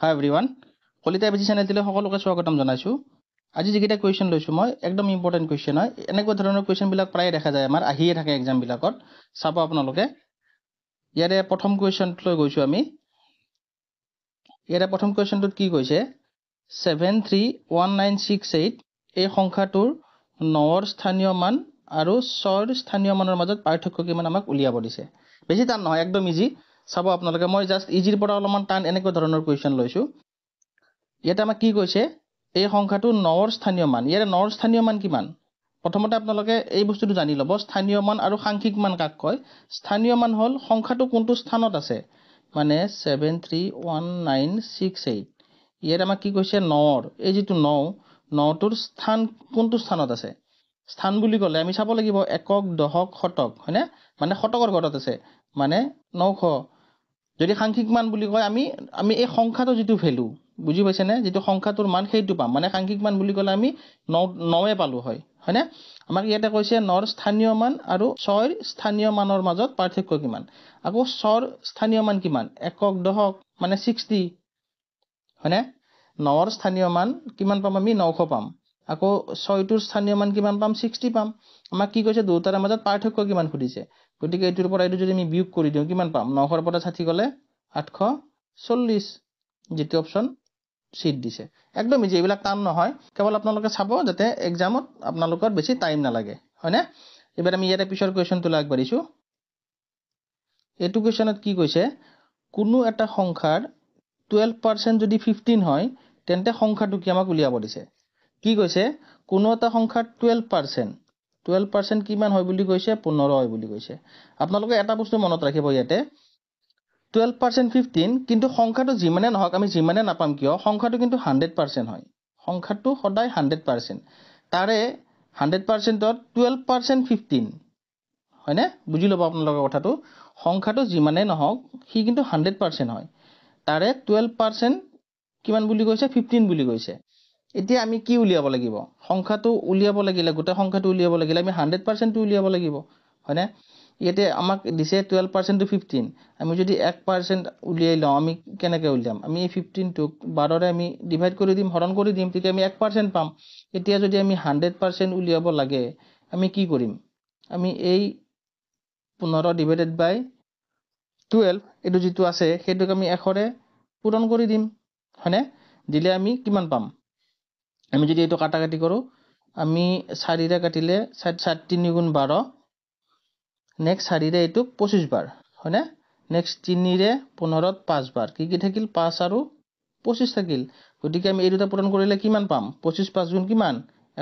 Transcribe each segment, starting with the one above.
Hi everyone. Kolita Ebuji channel tile সকলোকে স্বাগতম জনাইছো। আজি যেকিটা কোৱেশ্চন লৈছো মই একদম ইম্পৰ্টেন্ট কোৱেশ্চন হয়। এনেকুৱা ধৰণৰ কোৱেশ্চন বিলাক প্ৰায় দেখা যায় আমাৰ আহিয়ে থাকে এক্সাম বিলাকত। চাব আপোনালোকে। ইয়াৰে প্ৰথম কোৱেশ্চনটো লৈ গৈছো আমি। ইয়াৰে প্ৰথম কোৱেশ্চনটোত কি কৈছে 731968 এই সংখ্যাটোৰ 9ৰ স্থানীয় মান আৰু 6ৰ স্থানীয় মানৰ মাজত পাৰ্থক্য কিমান আমাক উলিয়াব দিছে। বেছি টান নহয় একদম ইজি। চাব আপোনালোকে মই জাস্ট ইজিৰ পৰা অলপমান টান এনেকুৱা ধৰণৰ কোৱেশ্চন লৈছো। ইয়াতে আমাক কি কৈছে এই সংখ্যাটো 9ৰ স্থানীয় মান। ইয়াৰে 9ৰ স্থানীয় মান কিমান? প্ৰথমতে আপোনালোকে এই বস্তুটো জানি ল'ব স্থানীয় মান আৰু সাংখ্যিক মান কাক কয়। স্থানীয় মান হ'ল সংখ্যাটো কোনটো স্থানত আছে। মানে 731968 ইয়াৰে আমাক কি কৈছে 9ৰ এই যেটো 9টোৰ স্থান কোনটো স্থানত আছে। স্থান বুলি ক'লে আমি চাব লাগিব একক দশক শতক হয়নে মানে শতকৰ ঘৰত আছে মানে 900। যদি সাংখ্যিক মান বুলি কয় আমি এই সংখ্যাটো যেটো ভ্যালু বুজি পাইছে নে যেটো সংখ্যাটোৰ মান সেইটো পাম মানে সাংখ্যিক মান বুলি ক'লে আমি 9 পালো হয়নে। আমাক ইয়াতে কৈছে 9ৰ স্থানীয় মান আৰু 6ৰ স্থানীয় মানৰ মাজত পাৰ্থক্য কিমান। আকৌ 6ৰ স্থানীয় মান কিমান একক দশক মানে 60 হয়নে। 9ৰ স্থানীয় মান কিমান পাম আমি 900 পাম। আকৌ 6টোৰ স্থানীয় মান কিমান পাম 60 পাম। আমাক কি কৈছে দুটাৰ মাজত পাৰ্থক্য কিমান খুদিছে। গতিকে এইটোৰ পৰা এইটো যদি আমি বিয়োগ কৰি দিওঁ কিমান পাম 900ৰ পৰা 60 গলে 840 যেটো অপচন সিট দিছে। একদম ইজি এইবিলাক টান নহয় কেৱল আপোনালোকে চাব যাতে এক্সামত আপোনালোকৰ বেছি টাইম নালাগে হয়নে। এবাৰ আমি ইয়াতে পিছৰ কোৱেশ্চনটো আগবাঢ়িছো। এইটো কোৱেশ্চনত কি কৈছে কোনো এটা সংখ্যাৰ 12% যদি 15 হয় তেন্তে সংখ্যাটো কি আমাক উলিয়াব দিছে। কি কৈছে কোনো এটা সংখ্যাৰ 12% কিমান হয় বুলি কৈছে 15 হয় বুলি কৈছে। আপোনালোকে এটা বস্তু মনত ৰাখিব ইয়াতে 12% 15 কিন্তু সংখ্যাটো যিমানে নহওক আমি যিমানে নাপাম কিয় সংখ্যাটো কিন্তু 100% হয়। সংখ্যাটো সদায় 100%। তাৰে 100%ত 12% 15 হয়নে বুজি ল'ব আপোনালোকৰ কথাটো। সংখ্যাটো যিমানে নহওক সি কিন্তু 100% হয়। তাৰে 12% কিমান বুলি কৈছে 15 বুলি কৈছে। এতিয়া আমি কি উলিয়াব লাগিব সংখ্যাটো উলিয়াব লাগিলে গোটেই সংখ্যাটো উলিয়াব লাগিলে আমি 100%টো উলিয়াব লাগিব হয়নে। ইয়াতে আমাক দিছে 12% টু 15 আমি যদি 1% উলিয়াই লওঁ আমি কেনেকৈ উলিয়াম আমি এই 15 টোক 12ৰে আমি ডিভাইড কৰি দিম হৰণ কৰি দিম তেতিয়া আমি 1% পাম। এতিয়া যদি আমি 100% উলিয়াব লাগে আমি কি কৰিম আমি এই 15 ডিভাইডেড বাই 12 এটো যেটো আছে হেতুক আমি 1ৰে পূৰণ কৰি দিম হয়নে। দিলে আমি কিমান পাম আমি যদি এটো কাটাকাটি কৰো আমি 4ৰে কাটিলে 7 3 গুণ 12 নেক্সট 4ৰে এটো 25 বাৰ হয়নে। নেক্সট 3ৰে 15ত 5 বাৰ কি থাকিল 5 আৰু 25 থাকিল। গতিকে আমি এই দুটা পূৰণ কৰিলে কিমান পাম 25 5 গুণ কিমান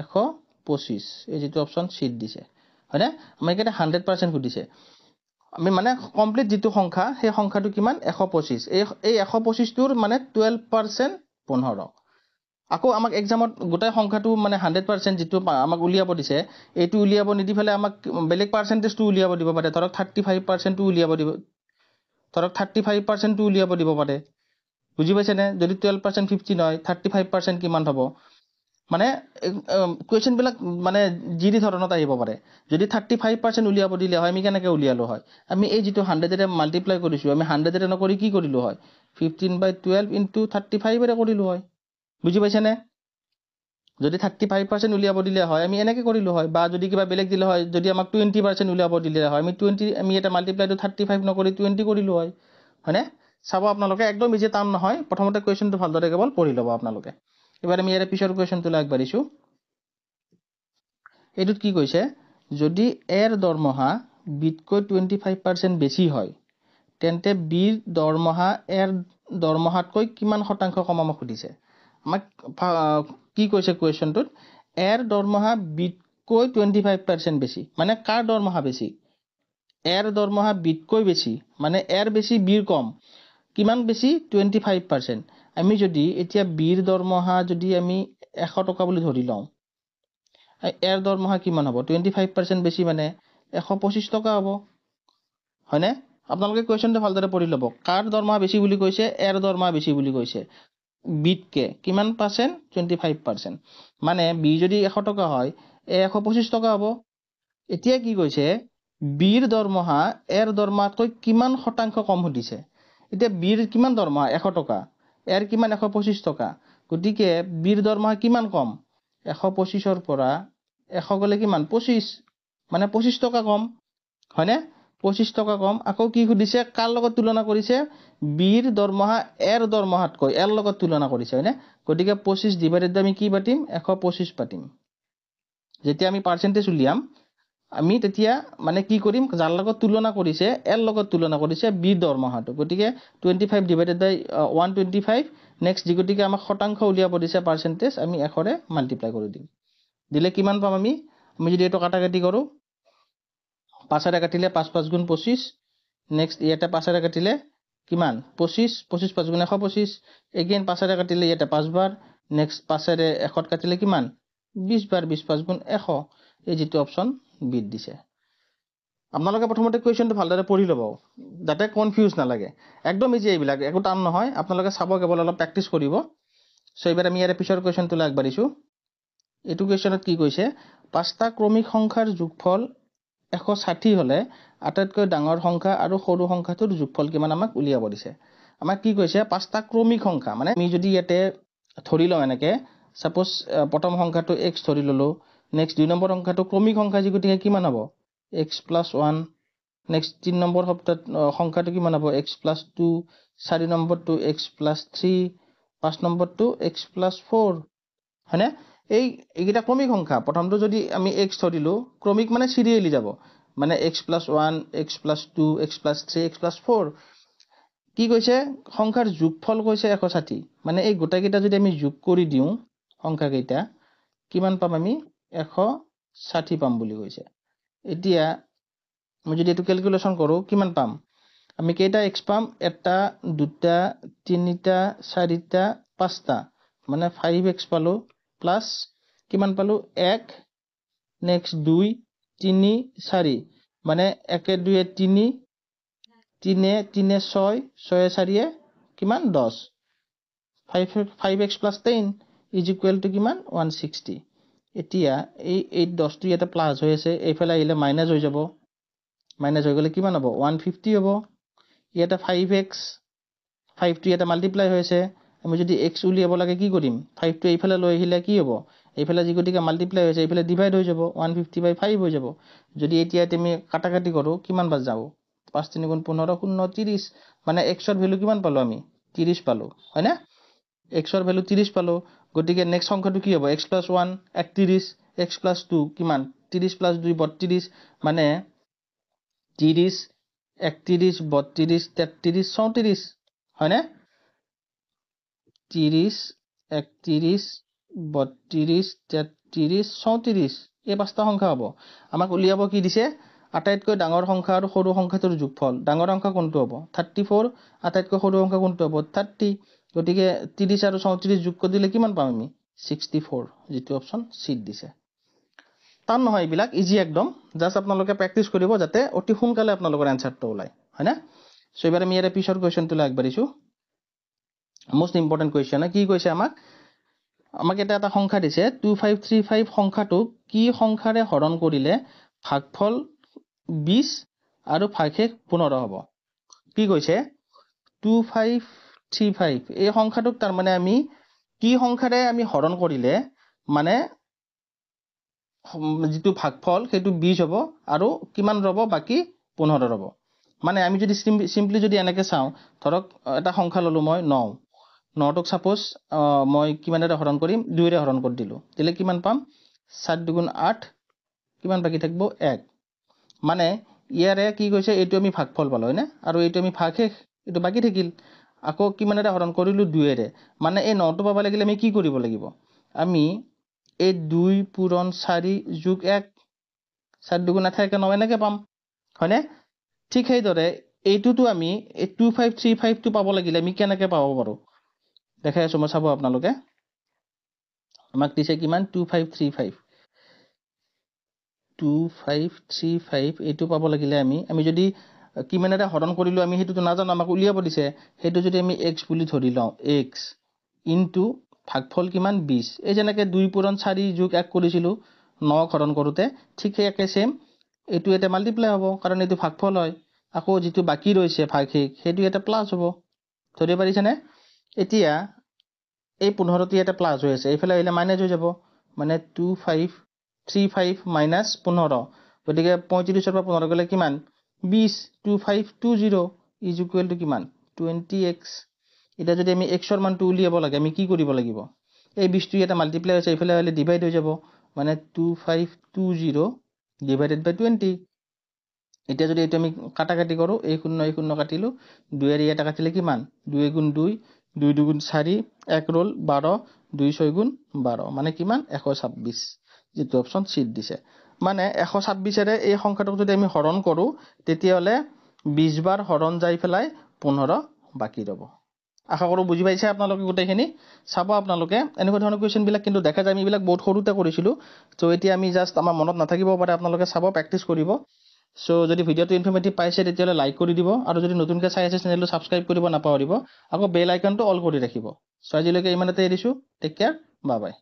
125 এই যেটো অপচন সিট দিছে হয়নে। আমাক এটা 100% খুদিছে আমি মানে কমপ্লিট যেটো সংখ্যা সেই সংখ্যাটো কিমান 125 এই 125 টোৰ মানে 12% 15। আকৌ আমাক এক্সামত গোটাই সংখ্যাটো মানে 100% যেটো আমাক উলিয়াব দিছে এইটো উলিয়াব নিদি ফেলে আমাক বেলেগ পাৰ্সেন্টেজটো উলিয়াব দিব পাৰে ধৰক 35% টো উলিয়াব দিব ধৰক 35% টো উলিয়াব দিব পাৰে বুজি পাইছে নে। যদি 12% 15 হয় 35% কিমান হ'ব মানে কোৱেশ্চন বিলাক মানে জিৰি ধৰণত আহিব পাৰে। যদি 35% উলিয়াব দিলে হয় আমি কেনেকৈ উলিয়ালো হয় আমি এই যেটো 100ৰে মাল্টিপ্লাই কৰিছো আমি 100ৰে নকৰি কি কৰিলো হয় 15/12 * 35 ৰে কৰিলো হয় বুজি পাইছে নে। যদি 35% উলিয়াব দিলে হয় আমি এনেকৈ কৰিলো হয় বা যদি কিবা বেলেগ দিলে হয় যদি আমাক 20% উলিয়াব দিলে হয় আমি 20 আমি এটা মাল্টিপ্লাই টু 35 নকৰি 20 কৰিলো হয় হয়নে। চাব আপোনালোকে একদম ইজি টান নহয় প্ৰথমতে কোৱেশ্চনটো ভালদৰে কেৱল পঢ়ি ল'ব আপোনালোকে। এবাৰ আমি ইয়াৰে পিছৰ কোৱেশ্চনটো আগবাঢ়িছো। এটোত কি কৈছে যদি এৰ দৰমহা বিতকৈ 25% বেছি হয় তেন্তে বিৰ দৰমহা এৰ দৰমহাতকৈ কিমান শতাংশ কমাব খুদিছে। আমাক কি কৈছে কোৱেশ্চনটোত এৰ দৰমহা বিতকৈ 25% বেছি মানে কাৰ দৰমহা বেছি এৰ দৰমহা বিতকৈ বেছি মানে এৰ বেছি বিৰ কম কিমান বেছি 25%। আমি যদি এতিয়া বিৰ দৰমহা যদি আমি 100 টকা বুলি ধৰি লওঁ এৰ দৰমহা কিমান হ'ব 25% বেছি মানে 125 টকা হ'ব হয়নে। আপোনালোকে কোৱেশ্চনটো ভালদৰে পঢ়ি ল'ব কাৰ দৰমহা বেছি বুলি কৈছে এৰ দৰমহা বেছি বুলি কৈছে বিতকে কিমান পাৰ্সেন্ট 25% মানে বি যদি 100 টকা হয় এ 125 টকা হ'ব। এতিয়া কি কৈছে বিৰ দৰমহা এৰ দৰমহাতকৈ কিমান শতাংশ কম খুদিছে। এতিয়া বিৰ কিমান দৰমহা 100 টকা এৰ কিমান 125 টকা গতিকে বিৰ দৰমহা কিমান কম 125ৰ পৰা 100 গলে কিমান 25 মানে 25 টকা কম হয়নে 25 টকা কম আকৌ কি সুধিছে কাৰ লগত তুলনা কৰিছে বিৰ দৰমহা এৰ দৰমহাতকৈ এৰ লগত তুলনা কৰিছে হয়নে গতিকে 25 ডিভাইডেড আমি কি পাতিম 125 পাতিম যেতিয়া আমি পাৰ্চেন্টেজ উলিয়াম আমি তেতিয়া মানে কি কৰিম যাৰ লগত তুলনা কৰিছে এৰ লগত তুলনা কৰিছে বি দৰমহাটো গতিকে 25 ডিভাইডেড বাই 125 নেক্সট গতিকে আমাক শতাংশ উলিয়াব দিছে পাৰ্চেন্টেজ আমি 100 ৰে মাল্টিপ্লাই কৰি দিম দিলে কিমান পাম আমি যদি এটো কাটাকাটি কৰো 5 ৰে কাটিলে 5 5 গুণ 25 নেক্সট ইয়াতে 5 ৰে কাটিলে কিমান 25 25 5 গুণ 125 এগেইন 5 ৰে কাটিলে ইয়াতে 5 বাৰ নেক্সট 5 ৰে 100 কাটিলে কিমান 20 বাৰ 20 5 গুণ 100 এই যেটো অপচন বিট দিছে আপোনালোকে প্ৰথমতে কোৱেশ্চনটো ভালদৰে পঢ়ি লব যাতে কনফিউজ না লাগে একদম ইজি এইবিলাক একো টান নহয় আপোনালোকে চাব কেৱল অলপ প্ৰেক্টিস কৰিব সো এবাৰ আমি ইয়াৰ পিছৰ কোৱেশ্চনটো আগবাঢ়িছো এটো কোৱেশ্চনত কি কৈছে পাঁচটা ক্ৰমিক সংখ্যাৰ যোগফল 160 হলে আটাইতকৈ ডাঙৰ সংখ্যা আৰু সৰু সংখ্যাটোৰ যোগফল কিমান আমাক উলিয়াব দিছে আমাক কি কৈছে পাঁচটা ক্ৰমিক সংখ্যা মানে আমি যদি ইয়াতে ধৰি লও এনেকে সাপোজ প্ৰথম সংখ্যাটো x ধৰি ললো নেক্সট দুই নম্বৰ সংখ্যাটো ক্ৰমিক সংখ্যা গতিকে কিমান হ'ব x + 1 নেক্সট 3 নম্বৰ সংখ্যাটো কিমান হ'ব x + 2 4 নম্বৰটো x + 3 5 নম্বৰটো x + 4 হয়নে এইগিটা ক্ৰমিক সংখ্যা প্ৰথমটো যদি আমি x ধৰিলো ক্ৰমিক মানে সিৰিয়ালি যাব মানে x + 1 x + 2 x + 3 x + 4 কি কৈছে সংখ্যাৰ যোগফল কৈছে 160 মানে এই গোটেইকেইটা যদি আমি যোগ কৰি দিও সংখ্যা কেইটা কিমান পাম আমি 160 পাম বুলি কৈছে এতিয়া মই যদি এটো ক্যালকুলেশন কৰো কিমান পাম আমি কেইটা x পাম এটা দুটা তিনিটা চাৰিটা পাঁচটা মানে 5x পালো প্লাস কিমান পালো 1 নেক্সট 2 3 4 মানে 1 2 3 3 3 6 6 4 কিমান 10 5x + 10 = কিমান 160 এতিয়া এই 10 টো এটা প্লাস হৈ আছে এইফালে আহিলে মাইনাস হৈ যাব মাইনাস হৈ গলে কিমান হ'ব 150 হ'ব ইয়াতে 5x 5 টো এটা মাল্টিপ্লাই হৈ আছে আমি যদি x উলিয়াব লাগে কি কৰিম 5 টো এইফালে লৈ আহিলে কি হ'ব এইফালে যিগতিকে মাল্টিপ্লাই হৈছে এইফালে ডিভাইড হৈ যাব 150/5 হৈ যাব যদি এতিয়া তুমি কাটাকাটি কৰো কিমান বাজ যাব 5 3 গুণ 15 0 30 মানে x ৰ ভ্যালু কিমান পালো আমি 30 পালো হয়না x ৰ ভ্যালু 30 পালো গতিকে নেক্সট সংখ্যাটো কি হ'ব x + 1 31 x + 2 কিমান 30 + 2 32 মানে 30 31 32 33 34 হয়নে 30 31 32 33 34 এই পাঁচটা সংখ্যা হ'ব আমাক উলিয়াব কি দিছে আটাইতকৈ ডাঙৰ সংখ্যা আৰু সৰু সংখ্যাটোৰ যোগফল ডাঙৰ সংখ্যা কোনটো হ'ব 34 আটাইতকৈ সৰু সংখ্যা কোনটো হ'ব 30 গতিকে 30 আৰু 34 যোগ কৰি দিলে কিমান পাম আমি 64 যেটো অপচন সি দিছে টান নহয় এইবিলাক ইজি একদম জাস্ট আপোনালোকে প্ৰেক্টিস কৰিব যাতে অতি সোনকালে আপোনালোকৰ আনসাৰটো ওলাই হয়না সো এবাৰ আমি ইয়াৰ পিছৰ কোৱেশ্চনটো আগবাঢ়িছো মোস্ট ইম্পৰ্টেন্ট কোৱেশ্চন কি কৈছে আমাক এটা সংখ্যা দিছে 2535 সংখ্যাটো কি সংখ্যাৰে হৰণ কৰিলে ভাগফল 20 আৰু ভাগশেষ 15 হ'ব কি কৈছে 2535 এই সংখ্যাটোক তাৰ মানে আমি কি সংখ্যাৰে আমি হৰণ কৰিলে মানে যেটো ভাগফল সেটো 20 হ'ব আৰু কিমান ৰব বাকি 15 ৰব মানে আমি যদি সিম্পলি যদি এনেকে চাও ধৰক এটা সংখ্যা ললো মই 9 9ক সাপোজ মই কিমানেৰে হৰণ কৰিম 2 ৰে হৰণ কৰি দিলো দিলে কিমান পাম 7 2 8 কিমান বাকি থাকিব 1 মানে ইয়াৰে কি কৈছে এটো আমি ভাগফল পালো হয়নে আৰু এটো আমি ভাগশেষ এটো বাকি থাকিল আকৌ কিমানেৰে হৰণ কৰিলো 2 ৰে মানে এই 9 টো পাব লাগিলে আমি কি কৰিব লাগিব আমি এই 2 পূৰণ 4 যোগ 1 4 2 থাকে 9 এনেকে পাম হয়নে ঠিক সেইদৰে এইটোটো আমি 2535 টো পাব লাগিলে আমি কেনেকে পাব পাৰো দেখাই আছো মই চাব আপোনালোকে আমাক দিছে কিমান 2535 এইটো পাব লাগিলে আমি যদি কিমানেৰে হৰণ কৰিলো আমি হেতুটো নাজানো আমাক উলিয়াব দিছে হেতু যদি আমি x বুলি ধৰি লও x ইনটু ভাগফল কিমান 20 এই যেনেকে 2 পূৰণ 4 যোগ 1 কৰিছিলো 9 হৰণ কৰোতে ঠিক একে সেম এটো এটা মাল্টিপ্লাই হ'ব কাৰণ এটো ভাগফল হয় আকৌ যেটো বাকি ৰৈছে ভাগশেষ হেতু এটা প্লাস হ'ব ধৰি পাৰিছানে এতিয়া এই 15টি এটা প্লাছ হৈ আছে, এইফালে আহিলে মাইনাছ হৈ যাব, মানে 2535 মাইনাছ 15, গতিকে 35ৰ পৰা 15 গ'লে কিমান 20, 2520 ইজ ইকুৱেল টু কিমান 20x। এতিয়া যদি আমি xৰ মানটো উলিয়াব লাগে আমি কি কৰিব লাগিব, এই 20টো এটা মাল্টিপ্লাই হৈছে, এইফালে আহিলে ডিভাইড হৈ যাব, মানে 2520 ডিভাইডেড বাই 20। এতিয়া যদি এইটো আমি কাটাকাটি কৰোঁ, এই শূন্য কাটিলোঁ, 2 এটা কাটিলে কিমান 2 গুণ 2, 2 দুগুণ 4, 1 ৰ'ল 12, 2 6 গুণ 12, মানে কিমান 126, যিটো অপশ্যন চিত দিছে। মানে 126ৰে এই সংখ্যাটোক যদি আমি হৰণ কৰোঁ তেতিয়াহ'লে 20 বাৰ হৰণ যাই পেলাই 15 বাকী ৰ'ব। আশা কৰোঁ বুজি পাইছে আপোনালোকে গোটেইখিনি। চাব আপোনালোকে এনেকুৱা ধৰণৰ কুৱেশ্যনবিলাক কিন্তু দেখা যায়, আমি এইবিলাক বহুত সৰুতে কৰিছিলোঁ, চ' এতিয়া আমি জাষ্ট আমাৰ মনত নাথাকিব পাৰে, আপোনালোকে চাব, প্ৰেক্টিছ কৰিব। চ' যদি ভিডিঅ'টো ইনফৰ্মেটিভ পাইছে তেতিয়াহ'লে লাইক কৰি দিব, আৰু যদি নতুনকৈ চাই আছে চেনেলটো ছাবস্ক্ৰাইব কৰিব নাপাহৰিব, আকৌ বেল আইকনটো অল কৰি ৰাখিব। চ' আজিলৈকে ইমানতে এৰিছোঁ, টেক কেয়াৰ, বাই বাই।